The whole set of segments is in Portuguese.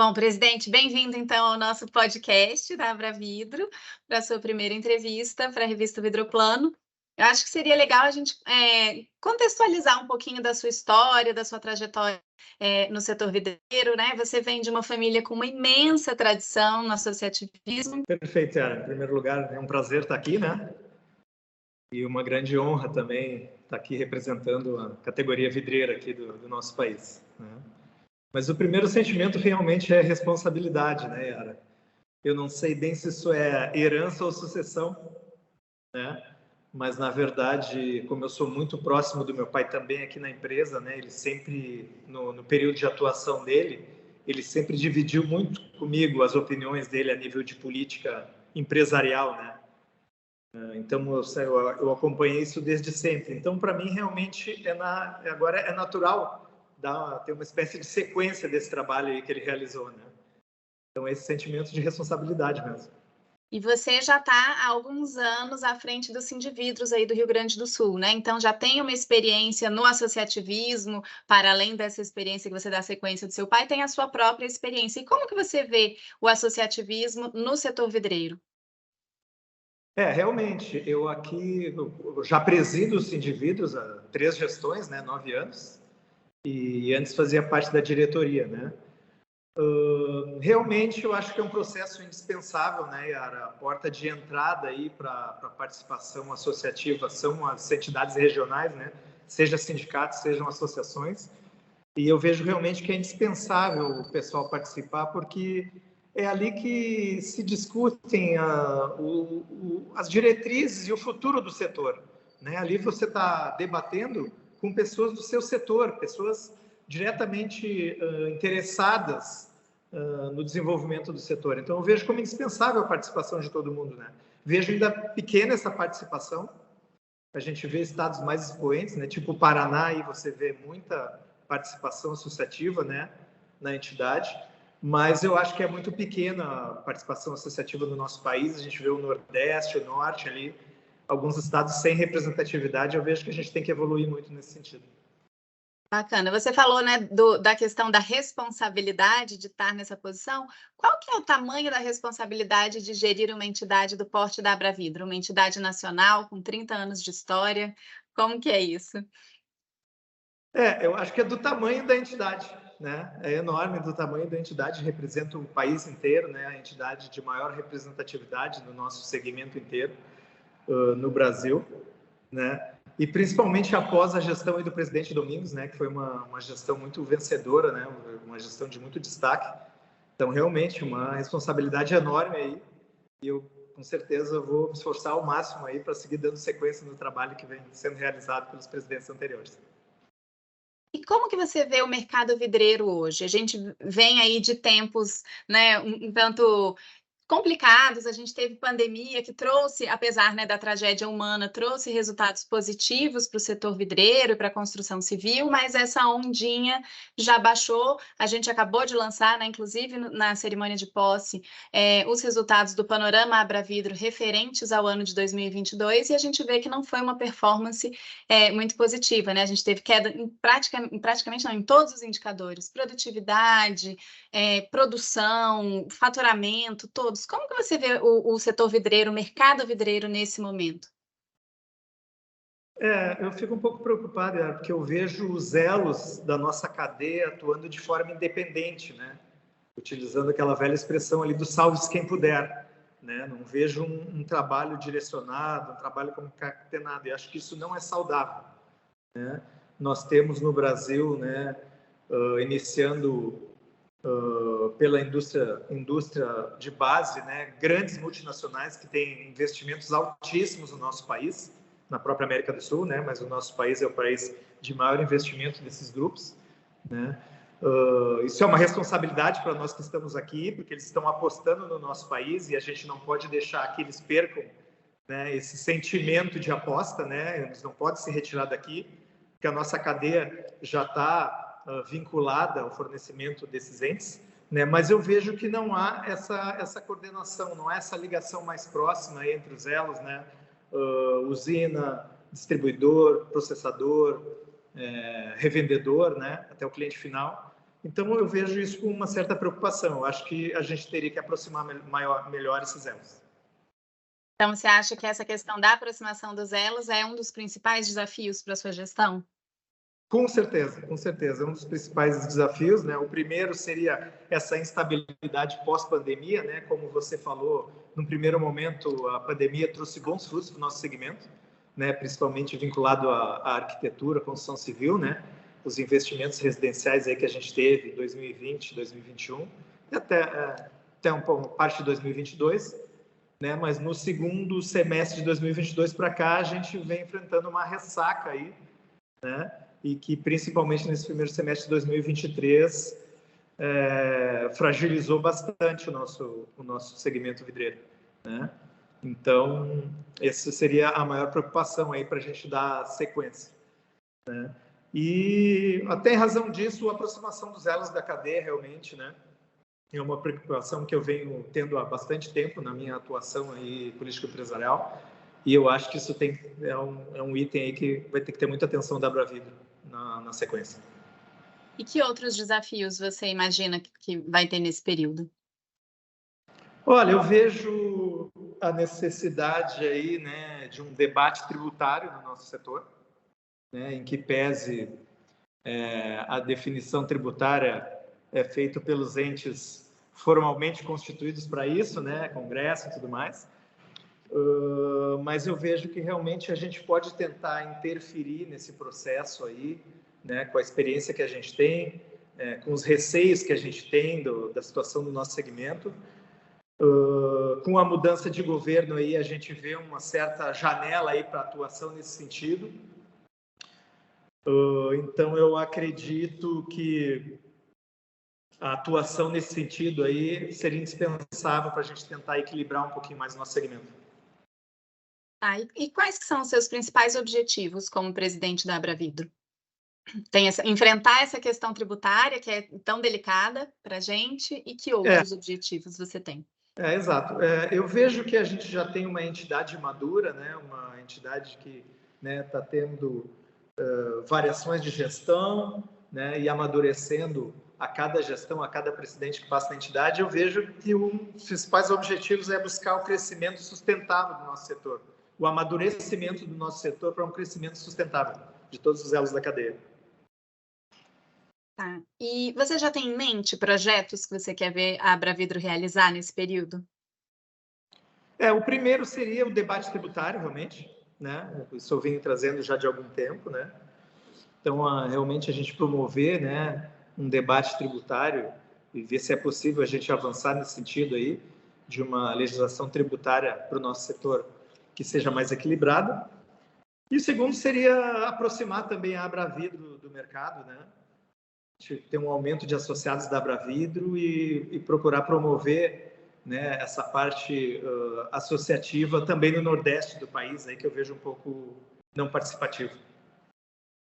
Bom, presidente, bem-vindo então ao nosso podcast da Abravidro, para a sua primeira entrevista para a revista Vidroplano. Eu acho que seria legal a gente contextualizar um pouquinho da sua história, da sua trajetória no setor vidreiro, né? Você vem de uma família com uma imensa tradição no associativismo. Perfeito, Yara. Em primeiro lugar, é um prazer estar aqui, né? E uma grande honra também estar aqui representando a categoria vidreira aqui do nosso país, né? Mas o primeiro sentimento realmente é responsabilidade, né, Yara? Eu não sei bem se isso é herança ou sucessão, né? Mas, na verdade, como eu sou muito próximo do meu pai também aqui na empresa, né? Ele sempre, no período de atuação dele, ele sempre dividiu muito comigo as opiniões dele a nível de política empresarial, né? Então, eu acompanhei isso desde sempre. Então, para mim, realmente, agora é natural ter uma espécie de sequência desse trabalho aí que ele realizou, né? Então, esse sentimento de responsabilidade mesmo. E você já está há alguns anos à frente do Sindividros aí do Rio Grande do Sul, né? Então já tem uma experiência no associativismo, para além dessa experiência que você dá sequência do seu pai, tem a sua própria experiência. E como que você vê o associativismo no setor vidreiro? Realmente, eu já presido os Sindividros há 3 gestões, né, 9 anos, e antes fazia parte da diretoria, né? Realmente, eu acho que é um processo indispensável, né, Yara? A porta de entrada aí para a participação associativa são as entidades regionais, né? Seja sindicatos, sejam associações. E eu vejo realmente que é indispensável o pessoal participar, porque é ali que se discutem as diretrizes e o futuro do setor, né? Ali você está debatendo com pessoas do seu setor, pessoas diretamente interessadas no desenvolvimento do setor. Então, eu vejo como indispensável a participação de todo mundo, né? Vejo ainda pequena essa participação. A gente vê estados mais expoentes, né? Tipo o Paraná, aí você vê muita participação associativa, né, na entidade. Mas eu acho que é muito pequena a participação associativa no nosso país. A gente vê o Nordeste, o Norte ali, alguns estados sem representatividade. Eu vejo que a gente tem que evoluir muito nesse sentido. Bacana. Você falou, né, da questão da responsabilidade de estar nessa posição. Qual que é o tamanho da responsabilidade de gerir uma entidade do porte da Abravidro, uma entidade nacional com 30 anos de história? Como que é isso? Eu acho que é do tamanho da entidade, né? É enorme do tamanho da entidade, representa o país inteiro, né? A entidade de maior representatividade no nosso segmento inteiro, no Brasil, né? E principalmente após a gestão aí do presidente Domingos, né? Que foi uma gestão muito vencedora, né? Uma gestão de muito destaque. Então, realmente, uma responsabilidade enorme aí. E eu, com certeza, vou me esforçar ao máximo aí para seguir dando sequência no trabalho que vem sendo realizado pelos presidentes anteriores. E como que você vê o mercado vidreiro hoje? A gente vem aí de tempos, né, um tanto complicados. A gente teve pandemia que trouxe, apesar, né, da tragédia humana, trouxe resultados positivos para o setor vidreiro e para a construção civil, mas essa ondinha já baixou. A gente acabou de lançar, né, inclusive na cerimônia de posse, os resultados do Panorama Abravidro referentes ao ano de 2022, e a gente vê que não foi uma performance muito positiva, né? A gente teve queda praticamente não, em todos os indicadores: produtividade, produção, faturamento, todos. Como que você vê o setor vidreiro, o mercado vidreiro nesse momento? Eu fico um pouco preocupado, porque eu vejo os elos da nossa cadeia atuando de forma independente, né? Utilizando aquela velha expressão ali do salve-se quem puder, né? Não vejo um trabalho direcionado, um trabalho concatenado, e acho que isso não é saudável, né? Nós temos no Brasil, né, iniciando pela indústria de base, né, grandes multinacionais que têm investimentos altíssimos no nosso país, na própria América do Sul, né, mas o nosso país é o país de maior investimento desses grupos, né? Isso é uma responsabilidade para nós que estamos aqui, porque eles estão apostando no nosso país e a gente não pode deixar que eles percam, né, esse sentimento de aposta, né? Eles não podem se retirar daqui, porque a nossa cadeia já está vinculada ao fornecimento desses entes, né? Mas eu vejo que não há essa coordenação, não há essa ligação mais próxima entre os elos, né? Usina, distribuidor, processador, revendedor, né? Até o cliente final. Então, eu vejo isso com uma certa preocupação. Eu acho que a gente teria que aproximar melhor esses elos. Então, você acha que essa questão da aproximação dos elos é um dos principais desafios para a sua gestão? Com certeza, com certeza. É um dos principais desafios, né? O primeiro seria essa instabilidade pós-pandemia, né? Como você falou, no primeiro momento, a pandemia trouxe bons frutos para o nosso segmento, né? Principalmente vinculado à arquitetura, à construção civil, né? Os investimentos residenciais aí que a gente teve em 2020, 2021, e até um pouco parte de 2022, né? Mas no segundo semestre de 2022 para cá, a gente vem enfrentando uma ressaca aí, né? E que, principalmente nesse primeiro semestre de 2023, fragilizou bastante o nosso segmento vidreiro, né? Então, essa seria a maior preocupação aí para a gente dar sequência, né? E, até em razão disso, a aproximação dos elos da cadeia, realmente, né? É uma preocupação que eu venho tendo há bastante tempo na minha atuação aí política empresarial, e eu acho que isso é um item aí que vai ter que ter muita atenção da Abravidro na sequência. E que outros desafios você imagina que vai ter nesse período? Olha, eu vejo a necessidade aí, né, de um debate tributário no nosso setor, né, em que pese a definição tributária é feita pelos entes formalmente constituídos para isso, né, Congresso e tudo mais. Mas eu vejo que realmente a gente pode tentar interferir nesse processo aí, né, com a experiência que a gente tem, com os receios que a gente tem da situação do nosso segmento. Com a mudança de governo aí, a gente vê uma certa janela aí para atuação nesse sentido. Então, eu acredito que a atuação nesse sentido aí seria indispensável para a gente tentar equilibrar um pouquinho mais o nosso segmento. E quais que são os seus principais objetivos como presidente da Abravidro? Enfrentar essa questão tributária, que é tão delicada para a gente, e que outros objetivos você tem? Exato. Eu vejo que a gente já tem uma entidade madura, né? Uma entidade que está tendo variações de gestão, né? E amadurecendo a cada gestão, a cada presidente que passa na entidade. Eu vejo que um dos principais objetivos é buscar o crescimento sustentável do nosso setor, o amadurecimento do nosso setor para um crescimento sustentável de todos os elos da cadeia. Tá. E você já tem em mente projetos que você quer ver a Abravidro realizar nesse período? O primeiro seria o debate tributário, realmente, né? Isso eu venho trazendo já de algum tempo, né? Então, realmente a gente promover, né, um debate tributário e ver se é possível a gente avançar nesse sentido aí de uma legislação tributária para o nosso setor que seja mais equilibrada. E o segundo seria aproximar também a Abravidro do mercado, né? A gente ter um aumento de associados da Abravidro e procurar promover, né, essa parte associativa também no Nordeste do país, aí que eu vejo um pouco não participativo.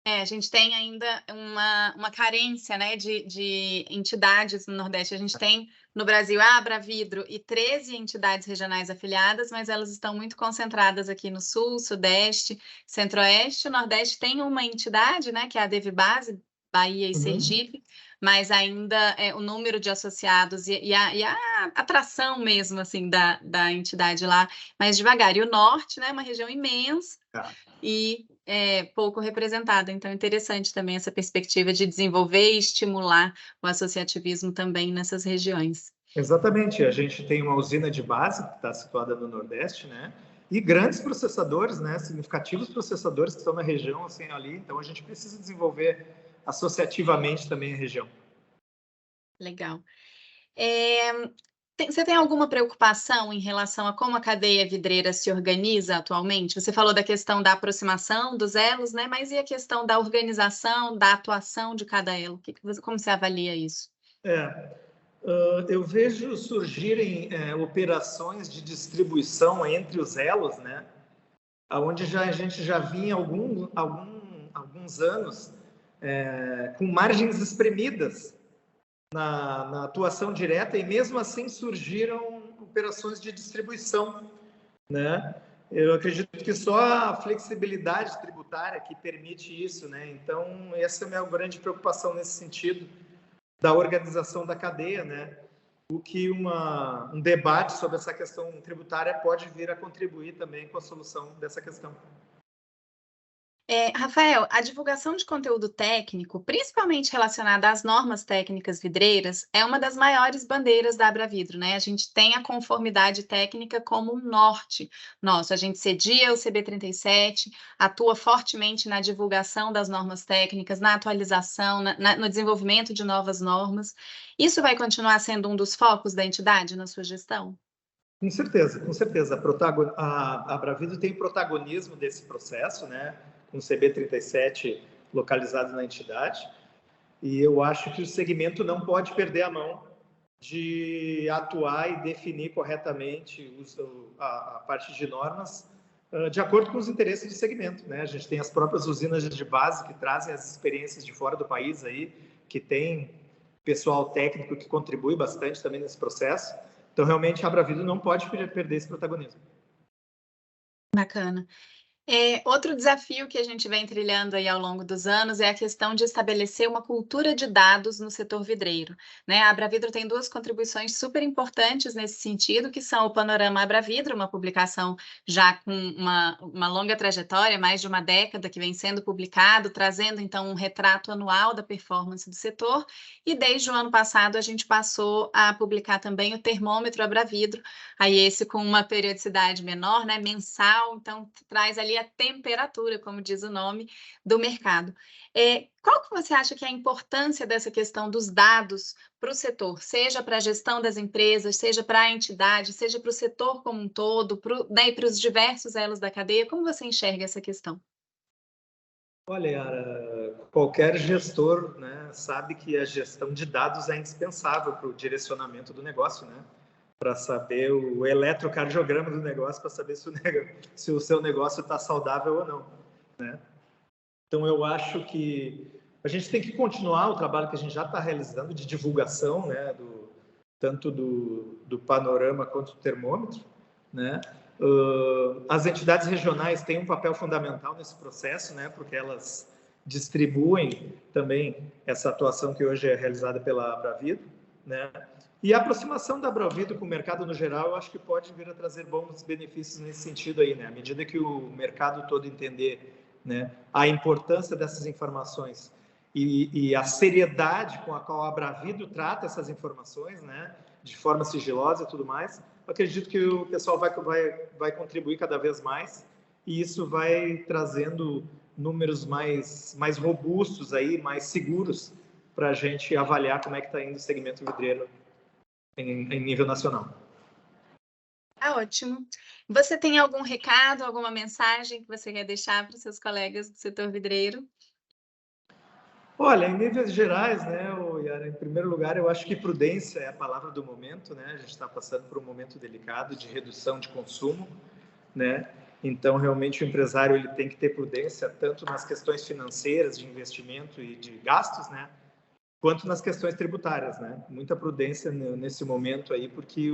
A gente tem ainda uma carência, né, de entidades no Nordeste. A gente tem no Brasil a Abravidro e 13 entidades regionais afiliadas, mas elas estão muito concentradas aqui no Sul, Sudeste, Centro-Oeste. O Nordeste tem uma entidade, né, que é a Devibase, Bahia e Sergipe, mas ainda o número de associados e a atração mesmo, assim, da entidade lá, mais devagar. E o Norte, né, uma região imensa, e pouco representada. Então, é interessante também essa perspectiva de desenvolver e estimular o associativismo também nessas regiões. Exatamente. A gente tem uma usina de base que está situada no Nordeste, né? E grandes processadores, né? Significativos processadores que estão na região, assim, ali. Então, a gente precisa desenvolver associativamente também a região. Legal. Você tem alguma preocupação em relação a como a cadeia vidreira se organiza atualmente? Você falou da questão da aproximação dos elos, né? Mas e a questão da organização, da atuação de cada elo? Como você avalia isso? Eu vejo surgirem operações de distribuição entre os elos, né? Onde a gente já vinha alguns anos com margens espremidas na atuação direta, e mesmo assim surgiram operações de distribuição, né? Eu acredito que só a flexibilidade tributária que permite isso, né? Então, essa é a minha grande preocupação nesse sentido, da organização da cadeia, né? O que um debate sobre essa questão tributária pode vir a contribuir também com a solução dessa questão. Rafael, a divulgação de conteúdo técnico, principalmente relacionada às normas técnicas vidreiras, é uma das maiores bandeiras da Abravidro, né? A gente tem a conformidade técnica como um norte nosso. A gente cedia o CB37, atua fortemente na divulgação das normas técnicas, na atualização, no desenvolvimento de novas normas. Isso vai continuar sendo um dos focos da entidade na sua gestão? Com certeza, com certeza. A Abravidro tem protagonismo desse processo, né? Com o CB37 localizado na entidade, e eu acho que o segmento não pode perder a mão de atuar e definir corretamente a parte de normas de acordo com os interesses do segmento, né? A gente tem as próprias usinas de base que trazem as experiências de fora do país aí, que tem pessoal técnico que contribui bastante também nesse processo. Então, realmente, a Abravidro não pode perder esse protagonismo. Bacana. Outro desafio que a gente vem trilhando aí ao longo dos anos é a questão de estabelecer uma cultura de dados no setor vidreiro, né? A Abravidro tem 2 contribuições super importantes nesse sentido, que são o Panorama Abravidro, uma publicação já com uma longa trajetória, mais de uma década que vem sendo publicado, trazendo então um retrato anual da performance do setor, e desde o ano passado a gente passou a publicar também o Termômetro Abravidro, aí esse com uma periodicidade menor, né, mensal, então traz ali a temperatura, como diz o nome, do mercado. Qual que você acha que é a importância dessa questão dos dados para o setor, seja para a gestão das empresas, seja para a entidade, seja para o setor como um todo, e para os diversos elos da cadeia? Como você enxerga essa questão? Olha, Yara, qualquer gestor, né, sabe que a gestão de dados é indispensável para o direcionamento do negócio, né? Para saber o eletrocardiograma do negócio, para saber se o seu negócio está saudável ou não, né? Então, eu acho que a gente tem que continuar o trabalho que a gente já está realizando de divulgação, né, tanto do panorama quanto do termômetro, né? As entidades regionais têm um papel fundamental nesse processo, né, porque elas distribuem também essa atuação que hoje é realizada pela Abravidro, né? E a aproximação da Abravidro com o mercado no geral, eu acho que pode vir a trazer bons benefícios nesse sentido aí, né? À medida que o mercado todo entender, né, a importância dessas informações e a seriedade com a qual a Abravidro trata essas informações, né, de forma sigilosa e tudo mais, eu acredito que o pessoal vai contribuir cada vez mais, e isso vai trazendo números mais robustos aí, mais seguros, para a gente avaliar como é que está indo o segmento vidreiro em nível nacional. Tá ótimo. Você tem algum recado, alguma mensagem que você quer deixar para os seus colegas do setor vidreiro? Olha, em níveis gerais, né, Yara, em primeiro lugar, eu acho que prudência é a palavra do momento, né? A gente está passando por um momento delicado de redução de consumo, né? Então, realmente, o empresário ele tem que ter prudência tanto nas questões financeiras, de investimento e de gastos, né, quanto nas questões tributárias, né? Muita prudência nesse momento aí, porque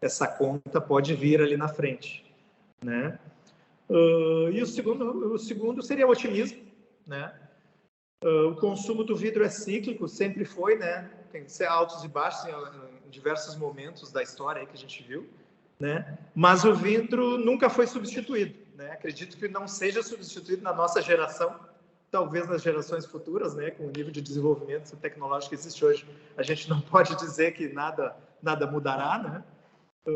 essa conta pode vir ali na frente, né? E o segundo seria o otimismo, né? O consumo do vidro é cíclico, sempre foi, né? Tem que ser altos e baixos em diversos momentos da história aí que a gente viu, né? Mas o vidro nunca foi substituído, né? Acredito que não seja substituído na nossa geração, talvez nas gerações futuras, né? Com o nível de desenvolvimento tecnológico que existe hoje, a gente não pode dizer que nada mudará, né?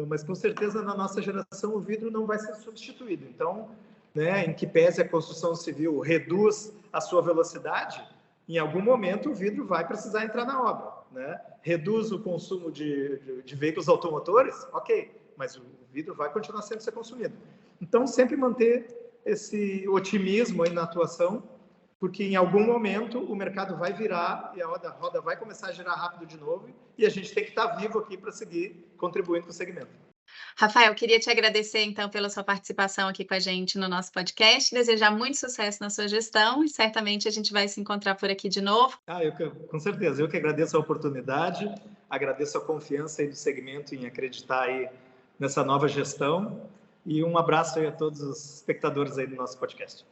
Mas com certeza na nossa geração o vidro não vai ser substituído. Então, né, em que pese a construção civil reduz a sua velocidade, em algum momento o vidro vai precisar entrar na obra, né? Reduz o consumo de veículos automotores, ok, mas o vidro vai continuar sendo ser consumido. Então, sempre manter esse otimismo aí na atuação, porque em algum momento o mercado vai virar e a roda vai começar a girar rápido de novo, e a gente tem que estar vivo aqui para seguir contribuindo com o segmento. Rafael, queria te agradecer, então, pela sua participação aqui com a gente no nosso podcast, desejar muito sucesso na sua gestão e certamente a gente vai se encontrar por aqui de novo. Com certeza, eu que agradeço a oportunidade, agradeço a confiança aí do segmento em acreditar aí nessa nova gestão, e um abraço aí a todos os espectadores aí do nosso podcast.